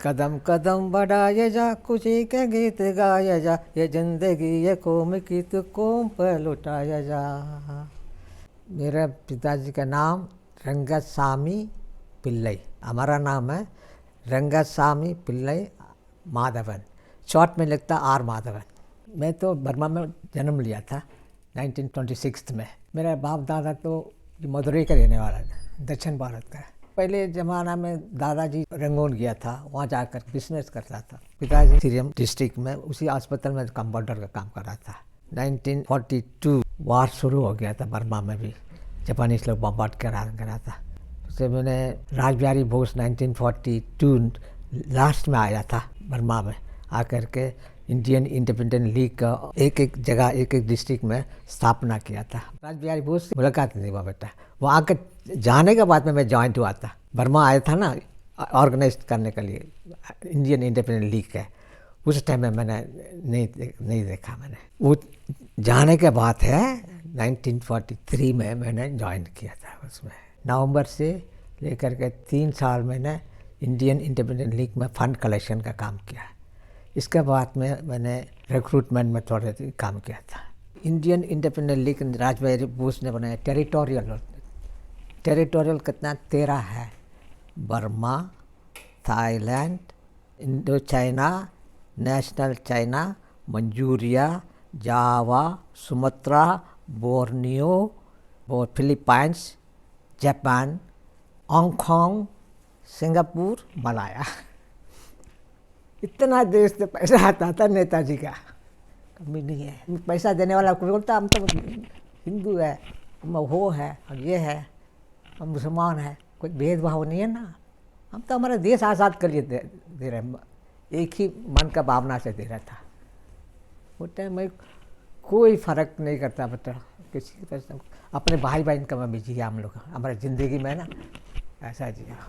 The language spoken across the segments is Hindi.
कदम कदम बढ़ाए जा, खुशी के गीत गाए जा, ये जिंदगी ये कौम की तो कौम पर लुटाया जा। मेरे पिताजी का नाम रंगस्वामी पिल्लई, हमारा नाम है रंगस्वामी पिल्लई माधवन, शॉर्ट में लिखता आर माधवन। मैं तो बर्मा में जन्म लिया था 1926 में। मेरा बाप दादा तो मदुरई का रहने वाला है, दक्षिण भारत का। पहले ज़माना में दादाजी रंगून गया था, वहाँ जाकर बिजनेस करता था। पिताजी सीरियम डिस्ट्रिक्ट में उसी अस्पताल में कंपाउंडर का काम कर रहा था। 1942 वार शुरू हो गया था बर्मा में भी, जापानीज लोग बम्बार्ड करा था। उससे मैंने रासबिहारी बोस 1942 लास्ट में आया था बर्मा में, आकर के इंडियन इंडिपेंडेंट लीग का एक एक जगह एक एक डिस्ट्रिक्ट में स्थापना किया था। रासबिहारी बोस से मुलाकात नहीं हुआ बेटा, वो आकर जाने के बाद में मैं ज्वाइंट हुआ था। बर्मा आया था ना ऑर्गेनाइज करने के लिए इंडियन इंडिपेंडेंट लीग का, उस टाइम में मैंने नहीं देखा। मैंने वो जाने के बाद है 1943 में मैंने ज्वाइन किया था। उसमें नवंबर से लेकर के 3 साल मैंने इंडियन इंडिपेंडेंट लीग में फंड कलेक्शन का काम किया। इसके बाद में मैंने रिक्रूटमेंट में थोड़े काम किया था। Indian independent league Rashbehari Bose ने बनाया टेरिटोरियल कितना 13 है, Burma, Thailand, Indochina, national China, Manchuria, Java, Sumatra, Borneo, Philippines, Japan, Hong Kong, Singapore, Malaya. इतना देश से पैसा आता था नेताजी का, कमी नहीं है। पैसा देने वाला कोई बोलता हम तो हिंदू है, हम वो है, हम ये है, हम मुसलमान है, कोई भेदभाव नहीं है ना। हम तो हमारा देश आज़ाद कर लिए दे रहे, एक ही मन का भावना से दे रहा था। वो टाइम में कोई फ़र्क नहीं करता बेटा, किसी के पास अपने भाई बहन का में भी जिया हम लोग, हमारे ज़िंदगी में ना ऐसा जिया।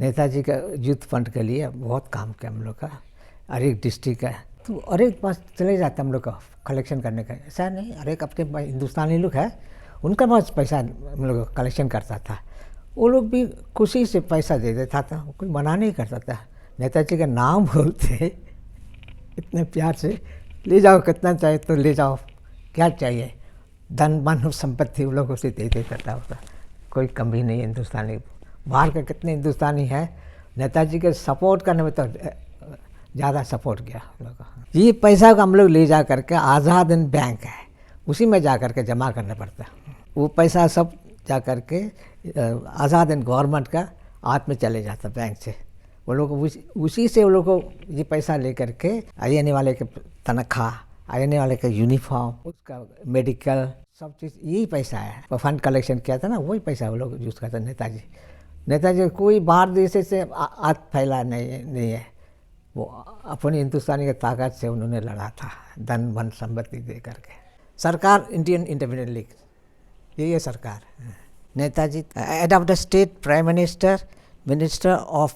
नेताजी का यूथ फंड के लिए बहुत काम किया हम लोग का। हर एक डिस्ट्रिक्ट है तो हर एक पास चले जाते हम लोग का कलेक्शन करने का, ऐसा नहीं। हर एक अपने हिंदुस्तानी लोग है, उनका पास पैसा हम लोग कलेक्शन करता था। वो लोग भी खुशी से पैसा दे देता था, कोई मना नहीं करता था। नेताजी का नाम बोलते इतने प्यार से, ले जाओ कितना चाहिए तो ले जाओ, क्या चाहिए, धन मन संपत्ति उन लोगों से दे देता था। कोई कमी नहीं। हिंदुस्तानी बाहर के कितने हिंदुस्तानी हैं, नेताजी के सपोर्ट करने में तो ज़्यादा सपोर्ट किया हम लोग। ये पैसा को हम लोग ले जा करके आज़ाद हिंद बैंक है, उसी में जा करके जमा करना पड़ता है। वो पैसा सब जा करके आज़ाद हिंद गवर्नमेंट का हाथ में चले जाता बैंक से। वो लोग उसी से वो लोग को ये पैसा ले करके आने वाले के तनख्वाह, आने वाले का यूनिफॉर्म, उसका मेडिकल, सब चीज़ यही पैसा है। वो फंड कलेक्शन किया था ना, वही पैसा वो लोग यूज़ करता। नेताजी कोई बाहर देश से हाथ फैला नहीं है। वो अपनी हिंदुस्तानी की ताकत से उन्होंने लड़ा था, धन मन संपत्ति दे करके। सरकार इंडियन इंडिपेंडेंट लीग, ये सरकार। Netaji head of the state, prime minister, minister of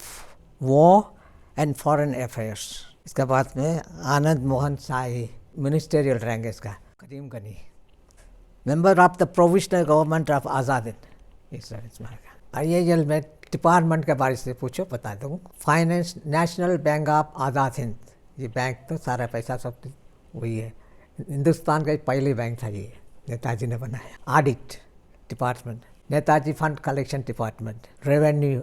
war and foreign affairs. इसके बाद में आनंद मोहन शाही, मिनिस्टेरियल रैंक इसका। Karim Gani, member of the provisional government of Azad Hind. IIL में डिपार्टमेंट के बारे से पूछो बता दूँ। Finance, national bank of Azad Hind, ये बैंक तो सारा पैसा सब वही है, हिंदुस्तान का पहले बैंक था ये, नेताजी ने बनाया। Audit department, Netaji fund collection department, revenue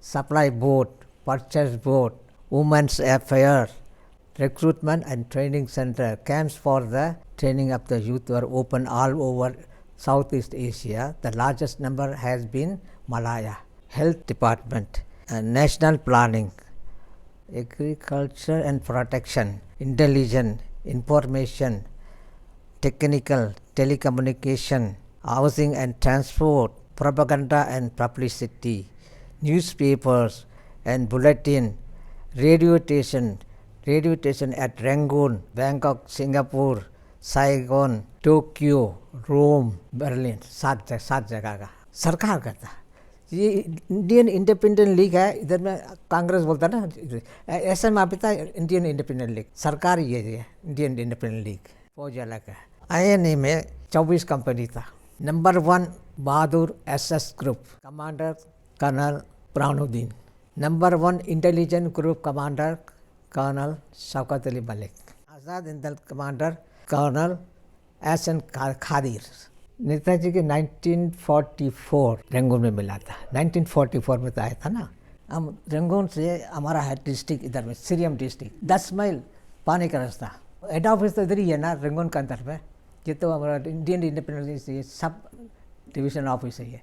supply board, purchase board, women's affair, recruitment and training centre. Camps for the training of the youth were open all over Southeast Asia. The largest number has been Malaya. Health Department, National Planning, Agriculture and Protection, Intelligence, Information, Technical, Telecommunication, Housing and Transport, Propaganda and Publicity, Newspapers and Bulletin, Radio station at Rangoon, Bangkok, Singapore, Saigon, Tokyo, Rome, Berlin, 7 जगह का सरकार करता। ये इंडियन इंडिपेंडेंट लीग है, इधर में कांग्रेस बोलता है ना, ऐसे में आप इंडियन इंडिपेंडेंट लीग, सरकार ये है इंडियन इंडिपेंडेंट लीग। फौज अलग है। INA में 24 कंपनी था। Number 1 Bahadur SS group, commander colonel Pranuddin, number 1 intelligent group commander colonel Shaukat Ali Malik, Azad Hind Dal commander colonel S N. Khadir. Netaji के 1944 रंगून में मिला था। 1944 में तो आया था ना। हम रंगून से हमारा है डिस्ट्रिक्ट इधर में सीरियम डिस्ट्रिक्ट 10 माइल पानी का रास्ता। हेड ऑफिस तो इधर ही है ना रंगून के अंदर में। ये तो हमारा इंडियन इंडिपेंडेंस ये सब डिवीजन ऑफिस है। ये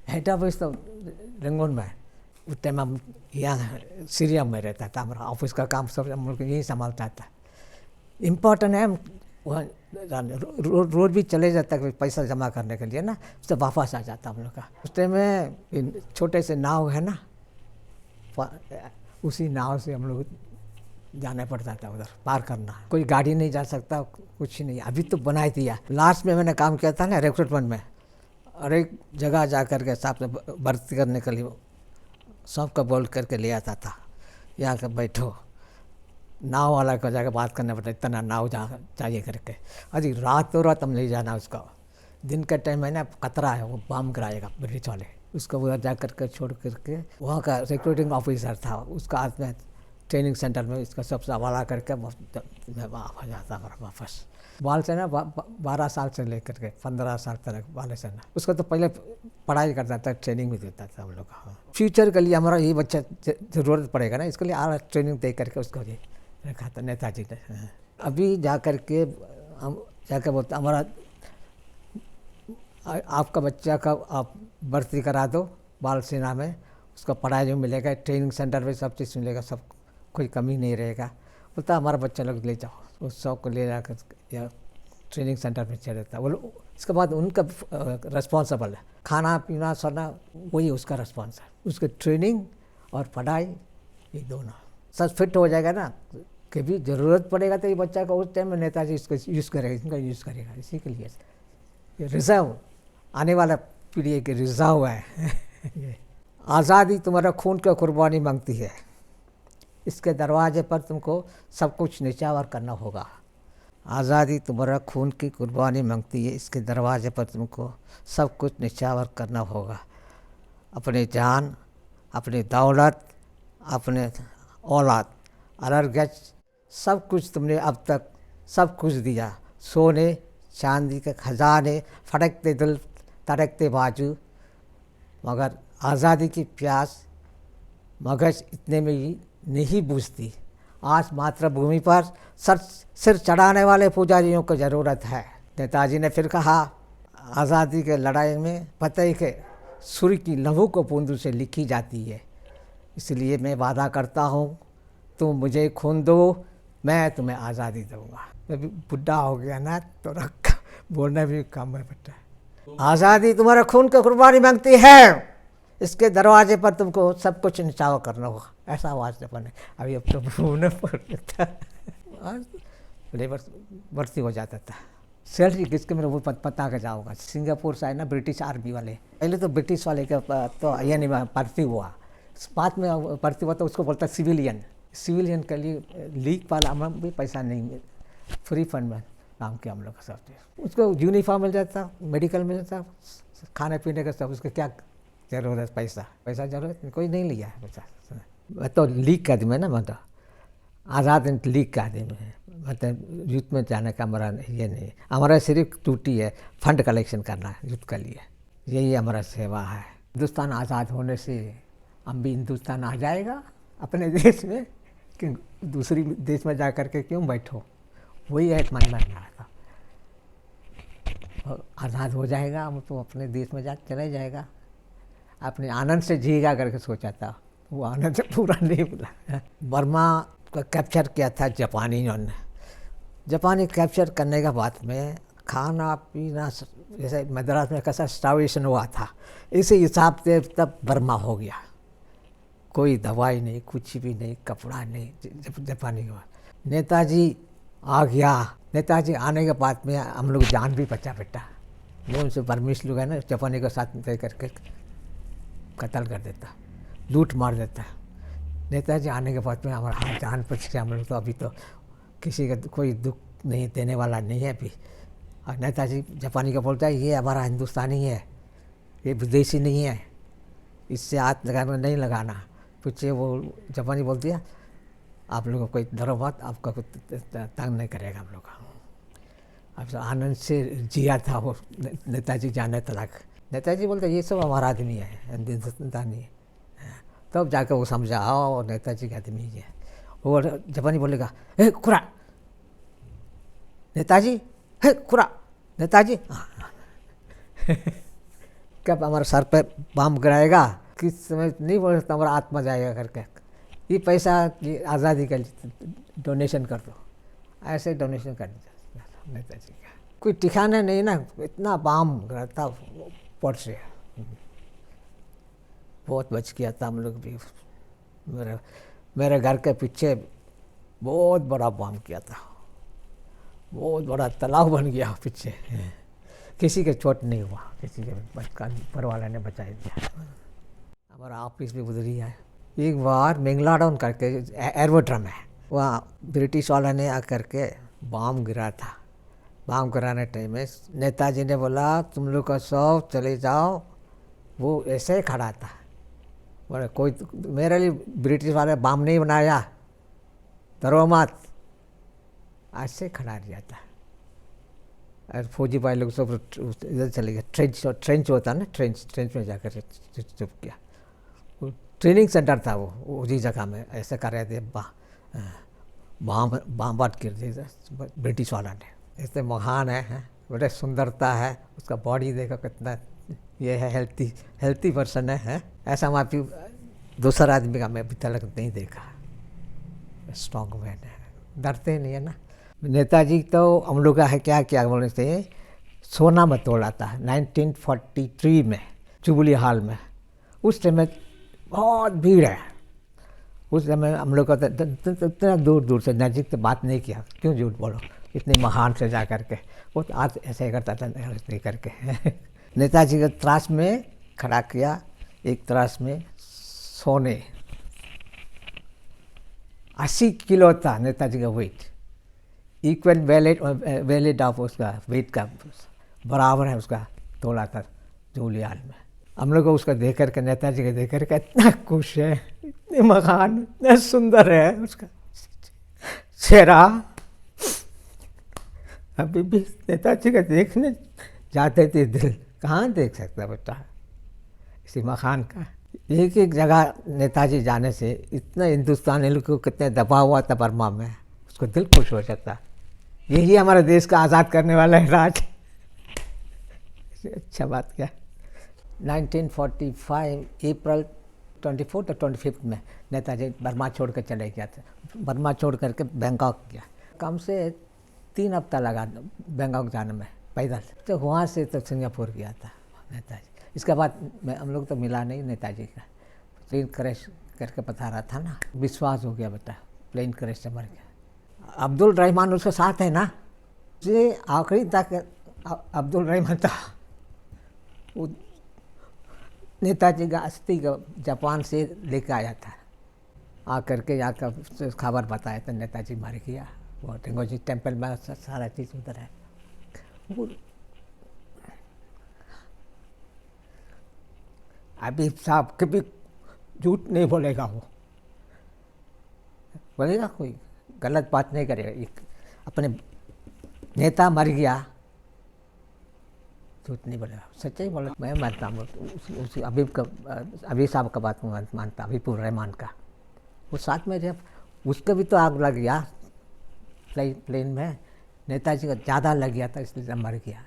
हेड ऑफिस तो रंगून में है। उस टाइम हम यहाँ सीरियम में रहता था। हमारा ऑफिस का काम सब हम लोग यही संभालता था। इम्पोर्टेंट है वहाँ रोज भी चले जाता है पैसा जमा करने के लिए ना, उससे वापस आ जाता हम लोग का। उस टाइम में छोटे से नाव है ना, उसी नाव से हम लोग जाना पड़ता था उधर पार करना। कोई गाड़ी नहीं जा सकता, कुछ नहीं। अभी तो बनाई दिया। लास्ट में मैंने काम किया था ना रिक्रूटमेंट में, और एक जगह जा कर के साथ भर्ती करने के लिए सबका बोल करके ले आता था। यहाँ के बैठो, नाव वाला को जाकर बात करना पड़ता, इतना नाव चाहिए करके। अजी रात तो रात हम ले जाना उसका। दिन का टाइम है ना, खतरा है, वो बम गिराएगा ब्रिटिश वाले। उसको उधर जा करके छोड़ करके वहाँ का रिक्रूटिंग ऑफिसर था, उसका हाथ में ट्रेनिंग सेंटर में इसका सब सवाल करके मैं आ जाता वापस। बाल से ना 12 साल से लेकर के 15 साल तक वाले से ना। उसको तो पहले पढ़ाई करता था, ट्रेनिंग भी देता था हम लोग का। फ्यूचर के लिए हमारा ये बच्चा ज़रूरत पड़ेगा ना, इसके लिए आला ट्रेनिंग दे करके उसको ये रखा था नेताजी ने। अभी जा कर के हम जाकर बोलते हमारा आपका बच्चा का आप भर्ती करा दो बाल सेना में, उसका पढ़ाई जो मिलेगा, ट्रेनिंग सेंटर में सब चीज़ मिलेगा, सब कोई कमी नहीं रहेगा। बोलता हमारा बच्चा लोग ले जाओ, उस शौक को ले जाकर या ट्रेनिंग सेंटर में चले जाता। वो लोग इसके बाद उनका रिस्पॉन्सिबल है, खाना पीना सोना वही उसका रिस्पॉन्स है। उसके ट्रेनिंग और पढ़ाई ये दोनों सब फिट हो जाएगा ना, कभी ज़रूरत पड़ेगा तो ये बच्चा को उस टाइम में नेताजी इसको यूज़ करेगा, इनका यूज़ करेगा। इसी के लिए ये रिजर्व आने वाला पीढ़ी के रिजर्व है। आज़ादी तुम्हारा खून का कुर्बानी मांगती है, इसके दरवाजे पर तुमको सब कुछ निछावर करना होगा। आज़ादी तुम्हारा खून की कुर्बानी मांगती है, इसके दरवाजे पर तुमको सब कुछ निछावर करना होगा। अपनी जान, अपनी दौलत, अपने औलाद, अलरगज सब कुछ तुमने अब तक सब कुछ दिया। सोने चांदी के खजाने, फटकते दिल तड़कते बाजू, मगर आज़ादी की प्यास मगज इतने में ही नहीं बुझती। आज मातृभूमि पर सिर चढ़ाने वाले पुजारियों को ज़रूरत है। नेताजी ने फिर कहा, आज़ादी के लड़ाई में फतेह के सूर्य की लहू को बूंदों से लिखी जाती है। इसलिए मैं वादा करता हूँ, तुम मुझे खून दो, मैं तुम्हें आज़ादी दूँगा। मैं भी बुढ़ा हो गया ना, तो बोलना भी कम है बेटा। आज़ादी तुम्हारा खून का कुर्बानी मांगती है, इसके दरवाजे पर तुमको सब कुछ निछावर करना होगा। ऐसा आवाज़ बने। अभी अब तो भूलने पड़ता लेबर भर्ती हो जाता था। सैलरी किसके मेरे वो पता के जाओगा। सिंगापुर से आए ना ब्रिटिश आर्मी वाले, पहले तो ब्रिटिश वाले का तो ये नहीं भर्ती हुआ, बाद में भर्ती हुआ तो उसको बोलता सिविलियन। सिविलियन के लिए लीग वाला हम भी पैसा नहीं, फ्री फंड में काम किया हम लोग का सब। उसको यूनिफॉर्म मिल जाता, मेडिकल मिल जाता, खाने पीने का सब। उसको क्या जरूरत, पैसा जरूरत कोई नहीं लिया है पैसा। मैं तो लीग का आदमी है ना, मतलब आज़ाद लीग का आदमी है। मतलब यूथ में जाने का हमारा ये नहीं, हमारा सिर्फ ड्यूटी है फंड कलेक्शन करना यूथ के लिए, यही हमारा सेवा है। हिंदुस्तान आज़ाद होने से हम भी हिंदुस्तान आ जाएगा अपने देश में, कि दूसरी देश में जा कर के क्यों बैठो। वही है मन में था, आज़ाद हो जाएगा हम तो अपने देश में चले जाएगा, अपने आनंद से जिएगा करके सोचा था। वो आनंद से पूरा नहीं मिला। बर्मा को कैप्चर किया था जापानियों ने। जापानी कैप्चर करने के बाद में खाना पीना, जैसे मद्रास में कैसा स्टार्वेशन हुआ था, इसी हिसाब से तब बर्मा हो गया। कोई दवाई नहीं, कुछ भी नहीं, कपड़ा नहीं, जापानी का। नेताजी आ गया। नेताजी आने के बाद में हम लोग जान भी बचा बेटा। वो उनसे बर्मिश लोग है ना, जापानी के साथ तय करके कत्ल कर देता, लूट मार देता। नेताजी आने के बाद में हमारा जान बच गया। हम लोग तो अभी तो किसी का कोई दुख नहीं देने वाला नहीं है अभी। और नेताजी जापानी का बोलता है, ये हमारा हिंदुस्तानी है, ये विदेशी नहीं है, इससे हाथ लगाना नहीं लगाना। पीछे वो जापानी बोल दिया, आप लोगों को कोई डरो मत, आपका कोई तंग नहीं करेगा हम लोग का। अब तो आनंद से जिया था वो नेताजी जाने तक। नेताजी बोलते ये सब हमारा आदमी है, हिंदुस्तानी है। तब जाकर वो समझा और नेताजी का आदमी है। वो जापानी बोलेगा, हे खुरा नेताजी, हे खुरा नेताजी। कब हमारे सर पे बम गिराएगा, किस समय नहीं बोल सकता, हमारा आत्मा जाएगा करके, ये पैसा ये आज़ादी का डोनेशन कर दो, ऐसे डोनेशन कर दिया नेताजी का। कोई ठिकाना नहीं ना, इतना बम गिराता पड़ से। बहुत बच गया था हम लोग भी। मेरे घर के पीछे बहुत बड़ा बम किया था, बहुत बड़ा तालाब बन गया पीछे। किसी के चोट नहीं हुआ, किसी के पर वाला ने बचा दिया। हमारा ऑफिस भी उधर ही है। एक बार मेंगलाडाउन करके एयरपोर्ट में वहाँ ब्रिटिश वाला ने आकर के बम गिरा था। बम गिराने टाइम में नेताजी ने बोला तुम लोग का सब चले जाओ। वो ऐसे ही खड़ा था, बोले कोई मेरे लिए ब्रिटिश वाले बम नहीं बनाया, डरो मत, ऐसे खड़ा रहा था। और फौजी भाई लोग सब इधर चले गए। ट्रेंच होता है ना, ट्रेंच में जाकर चुप किया। वो ट्रेनिंग सेंटर था वो उसी जगह में ऐसे कर रहे थे। बात कर दी ब्रिटिश वाला ने। ऐसे महान है, बड़े सुंदरता है उसका, बॉडी देखो कितना ये है, हेल्थी पर्सन है। ऐसा हमारे दूसरा आदमी का मैं अभी तक नहीं देखा। स्ट्रॉन्ग मैन है, डरते नहीं है ना। नेताजी तो हम लोग का है क्या बोलते थे, सोना में तोड़ा था 1943 में जुबली हॉल में। उस टाइम में बहुत भीड़ है। उस समय हम लोग का इतना दूर से नज़दीक से बात नहीं किया, क्यों झूठ बोलो, इतने महान से जा करके। वो तो आज ऐसे करता था नहीं करके। नेताजी के त्रास में खड़ा किया, एक त्रास में सोने 80 किलो था नेताजी का वेट। इक्वल वैलेट ऑफ उसका वेट का बराबर है उसका तोला था जुबली हॉल में। हम लोग को उसका देख करके, नेताजी को देख करके इतना खुश है, इतने मकान, इतना सुंदर है उसका चेहरा। अभी भी नेताजी का देखने जाते थे, दिल कहाँ देख सकता बेटा इसी मकान का। एक जगह नेताजी जाने से इतना हिंदुस्तानी लोग को कितने दबा हुआ था बर्मा में, उसको दिल खुश हो जाता। यही हमारे देश का आज़ाद करने वाला है राज। अच्छा बात क्या। 1945 अप्रैल 24 तो 25 में नेताजी बर्मा छोड़ कर चले गया था। बर्मा छोड़ करके बैंकॉक गया। कम से 3 हफ्ता लगा बैंकॉक जाने में पैदल। तो वहाँ से तो सिंगापुर गया था नेताजी। इसके बाद हम लोग तो मिला नहीं नेताजी का। प्लेन क्रैश करके बता रहा था ना, विश्वास हो गया बेटा, प्लेन क्रैश से मर गया। अब्दुल रहमान उसके साथ है ना, ये आखिरी तक अब्दुल रहमान था। वो नेताजी का अस्थि का जापान से लेकर आया था। आकर के जाकर खबर बताया था नेताजी मर गया। वो टेंगोजी टेम्पल में सारा चीज़ उधर है। वो अभी साहब कभी झूठ नहीं बोलेगा, वो बोलेगा, कोई गलत बात नहीं करेगा। एक अपने नेता मर गया, झूठ नहीं बोलेगा, सच्चाई बोले। मैं मानता हूँ उस अभी साहब का बात मानता, अबीपुर रहमान का। वो साथ में जब उसका भी तो आग लग गया प्लेन में, नेताजी का ज़्यादा लग गया था इसलिए मर गया।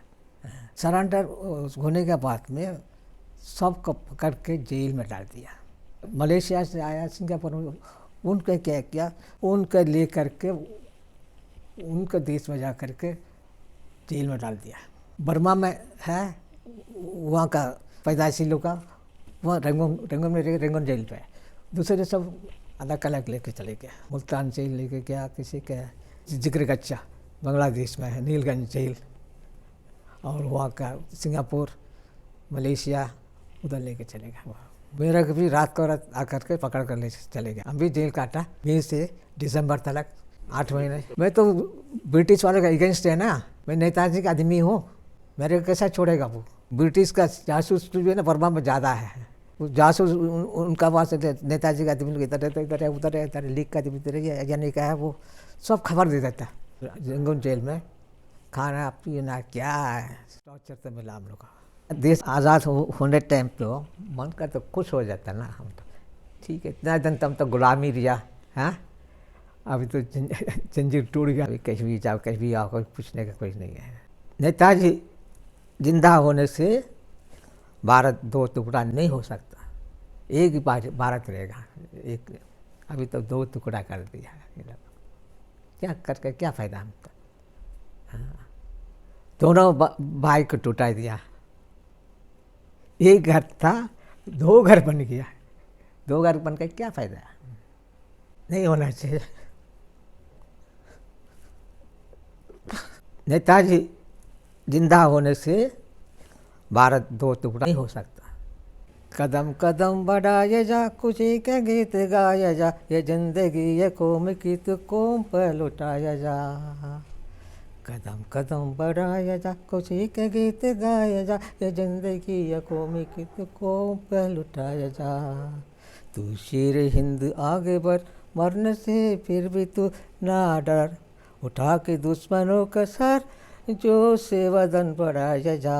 सरेंडर होने के बाद में सबको पकड़ के जेल में डाल दिया। मलेशिया से आया सिंगापुर में, उनके क्या किया, उनके ले करके उनके देश में जा करके जेल में डाल दिया। बर्मा में है वहाँ का पैदाइशी लोग का, वहाँ रेंगून में रेंगून जेल पे। दूसरे सब अलग अलग लेके चले गए। मुल्तान जेल लेके गया, किसी के जिक्र गच्चा बांग्लादेश में है, नीलगंज जेल, और वहाँ का सिंगापुर, मलेशिया उधर लेके चले गए। मेरा कभी रात को रात आकर के पकड़ कर ले चले गए। हम भी जेल काटा 20 से दिसंबर तक 8 महीने। मैं तो ब्रिटिश वाले का अगेंस्ट है ना, मैं नेताजी का आदमी हूँ, मेरे को कैसा छोड़ेगा वो। ब्रिटिश का जासूस जो है ना बर्मा में ज़्यादा है, वो जासूस उनका वहाँ से नेताजी का आदमी इधर है इधर है उधर है इधर लीक का आदमी इधर है यानी क्या है वो सब खबर दे देता है। रंगून जेल में खाना पीना क्या है टॉर्चर तो मिला हम लोग का। देश आज़ाद होने टाइम तो मन का तो खुश हो जाता ना हम तो ठीक है इतना दिन तब तो गुलामी रिया हाँ अभी तो जंजीर टूट गया अभी कहीं भी जाओ कहीं भी आओ कोई पूछने का कुछ नहीं है। नेताजी जिंदा होने से भारत दो टुकड़ा नहीं हो सकता एक ही भारत रहेगा एक अभी तो दो टुकड़ा कर दिया है क्या करके क्या फ़ायदा हमको। हाँ दोनों भाई को टूटा दिया एक घर था दो घर बन गया दो घर बन के क्या फ़ायदा नहीं होना चाहिए। नेताजी जिंदा होने से भारत दो टुकड़ा नहीं हो सकता। कदम कदम बढ़ाए जा खुशी के गीत गाया जा ये जिंदगी ये कौम की तो कौम पर लुटाया जा। कदम कदम बढ़ाया जा खुशी के गीत गाया जा ये जिंदगी ये कौम की तो कौम पर लुटाया जा। तू शेर हिंद आगे बढ़ मरने से फिर भी तू ना डर उठा के दुश्मनों का सर जो से वदन बढ़ाया जा।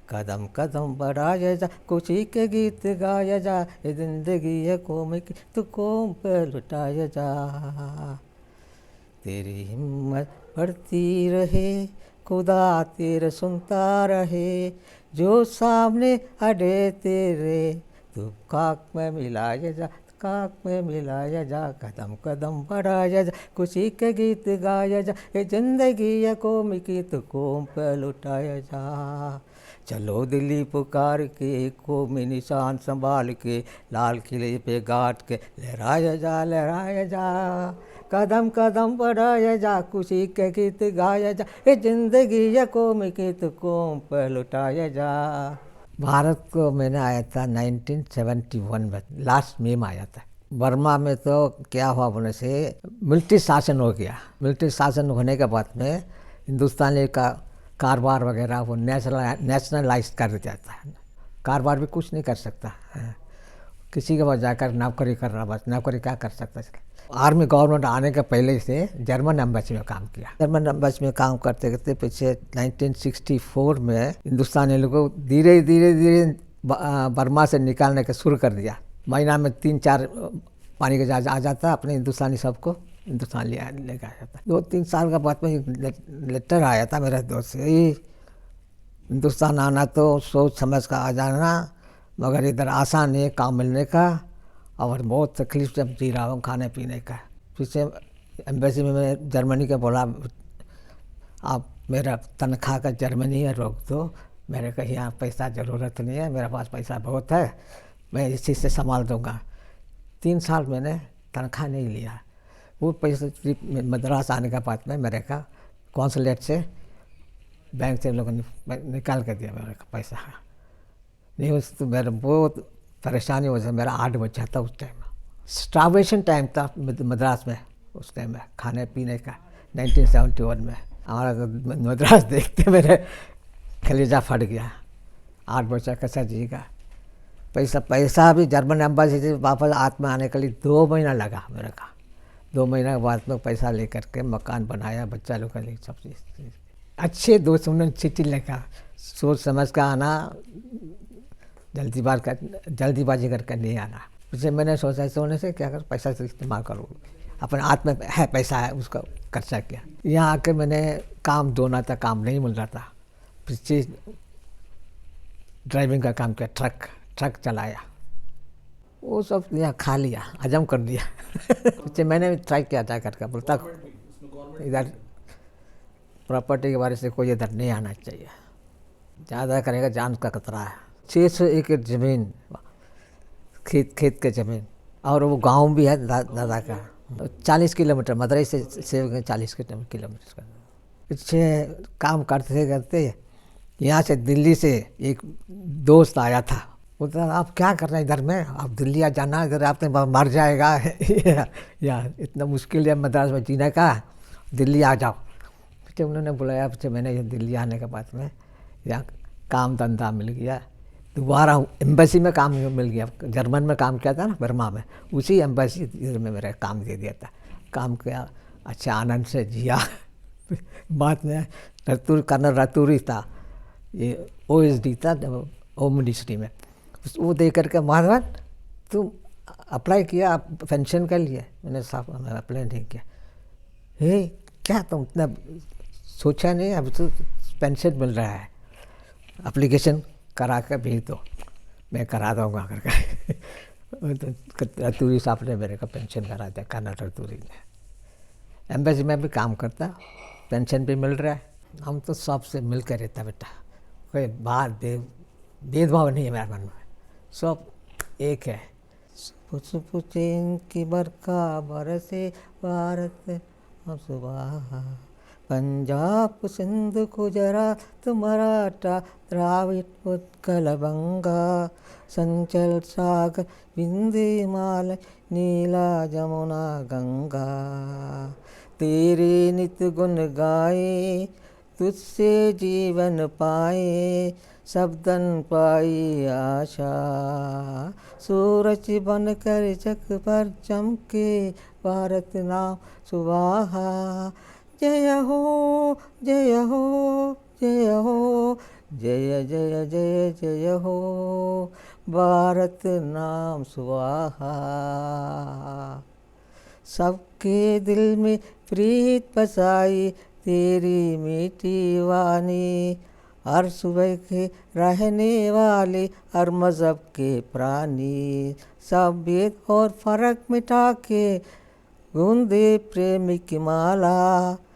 कदम कदम बढ़ाया जा खुशी के गीत गाया जा ये जिंदगी है कौम की तो कौम पर लुटाया जा। तेरी हिम्मत बढ़ती रहे खुदा तेरे सुनता रहे जो सामने अड़े तेरे तू खाक में मिलाया जा खाक में मिलाया जा। कदम कदम बढ़ाया जा खुशी के गीत गाया जा ये जिंदगी है कौम की तो कौम पर लुटाया जा। चलो दिल्ली पुकार के कौमी निशान संभाल के लाल किले पे गाट के लहराया जा। कदम कदम बढ़ाया जा खुशी के गीत गाया जा ये जिंदगी है कौम की तो कौम पर लुटाया जा। भारत को मैंने आया था 1971 में लास्ट मई में आया था। बर्मा में तो क्या हुआ बोलने से मिलिट्री शासन हो गया। मिलिट्री शासन होने के बाद में हिंदुस्तानी का कारोबार वगैरह वो नेशनलाइज कर जाता है। कारोबार भी कुछ नहीं कर सकता किसी के पास जाकर नौकरी करना बस नौकरी क्या कर सकता है। आर्मी गवर्नमेंट आने के पहले से जर्मन एम्बेसी में काम किया। जर्मन एम्बेसी में काम करते करते पीछे 1964 में हिंदुस्तानी लोगों को धीरे धीरे बर्मा से निकालने का शुरू कर दिया। महीना में 3-4 पानी का जहाज आ जाता अपने हिंदुस्तानी सबको हिंदुस्तान लेकर आ जाता। 2-3 साल का बाद में लेटर आया था मेरे दोस्त से हिंदुस्तान आना तो सोच समझ कर आ जाना मगर इधर आसान नहीं है काम मिलने का और बहुत तकलीफ से जी रहा हूँ खाने पीने का। पीछे एम्बेसी में मैं जर्मनी का बोला आप मेरा तनख्वाह का जर्मनी है रोक दो मेरे को यहाँ पैसा ज़रूरत नहीं है मेरे पास पैसा बहुत है मैं इस चीज़ से संभाल दूँगा। 3 साल मैंने तनख्वाह नहीं लिया। वो पैसे मद्रास आने के बाद में मेरे का कौंसलेट से बैंक से लोगों ने निकाल कर दिया मेरे का पैसा नहीं उस तो मेरा बहुत परेशानी हो जाए। मेरा 8 बज जाता उस टाइम स्टार्वेशन टाइम था मद्रास में उस टाइम में खाने पीने का 1971 में हमारा तो मद्रास देखते मेरे कलेजा फट गया। 8 बच्चा कैसा जिएगा। पैसा भी जर्मन एम्बेसी से वापस हाथ में आने के लिए 2 महीना लगा मेरे का। 2 महीना के बाद में पैसा लेकर के मकान बनाया बच्चा लोग का लिए सब चीज़ अच्छे दोस्त उन्होंने चिट्ठी लिखा सोच समझ कर आना जल्दीबाजी करके नहीं आना। इससे मैंने सोचा सोने से क्या कर पैसा से इस्तेमाल करूँ अपने हाथ में है पैसा है उसका खर्चा किया। यहाँ आकर मैंने काम ढूंढा था काम नहीं मिल रहा था। पीछे ड्राइविंग का काम किया ट्रक चलाया वो सब यहाँ खा लिया हजम कर दिया। पीछे मैंने भी ट्राई किया था करके बोलता इधर प्रॉपर्टी के बारे से कोई इधर नहीं आना चाहिए ज़्यादा करेगा जान का खतरा है। 600 एकड़ ज़मीन खेत के ज़मीन और वो गांव भी है दादा का 40 किलोमीटर मदुरई से 40 किलोमीटर का। पीछे काम करते यहाँ से दिल्ली से एक दोस्त आया था बोलता आप क्या कर रहे हैं इधर में आप दिल्ली आ जाना इधर आपने मर जाएगा या इतना मुश्किल है मद्रास में जीने का दिल्ली आ जाओ। फिर उन्होंने बुलाया फिर मैंने दिल्ली आने के बाद में यहाँ काम धंधा मिल गया दोबारा एम्बेसी में काम मिल गया, जर्मन में काम किया था ना, बर्मा में, उसी एम्बेसी में मेरा काम दे दिया था। काम किया, अच्छा आनंद से जिया। बाद में कर्नल रतूरी था, ये OSD था होम मिनिस्ट्री में, वो दे करके माधवन तुम अप्लाई किया पेंशन के लिए? मैंने साहब मैं अप्लाई नहीं किया। हे क्या तुम इतना सोचा नहीं, अब तो पेंशन मिल रहा है, एप्लीकेशन करा कर भेज दो, मैं करा दूँगा करके। तो रतूरी साहब ने मेरे का पेंशन करा दिया, कर्नल रतूरी ने। एम्बेसी में भी काम करता, पेंशन भी मिल रहा है। हम तो सबसे मिल कर रहता बेटा, कोई बात भेदभाव नहीं है मेरे मन में, सब एक है। सुबह चैन की बरखा बरसे भारत सुबह, पंजाब सिंध गुजरात मराठा द्राविड उत्कल बंगा, संचल सागर विंध्य हिमालय नीला जमुना गंगा, तेरे नित गुण गाए तुझसे जीवन पाए, शब्दन पाई आशा, सूरज बन कर जग पर चमके भारत नाम सुबाहा, जय हो जय हो जय हो, जय जय जय जय हो, भारत नाम सुबाहा। सबके दिल में प्रीत बसाई तेरी मीठी वाणी, हर सुबह के रहने वाले हर मज़हब के प्राणी, सब भेद और फर्क मिटा के गूंजे प्रेम की माला,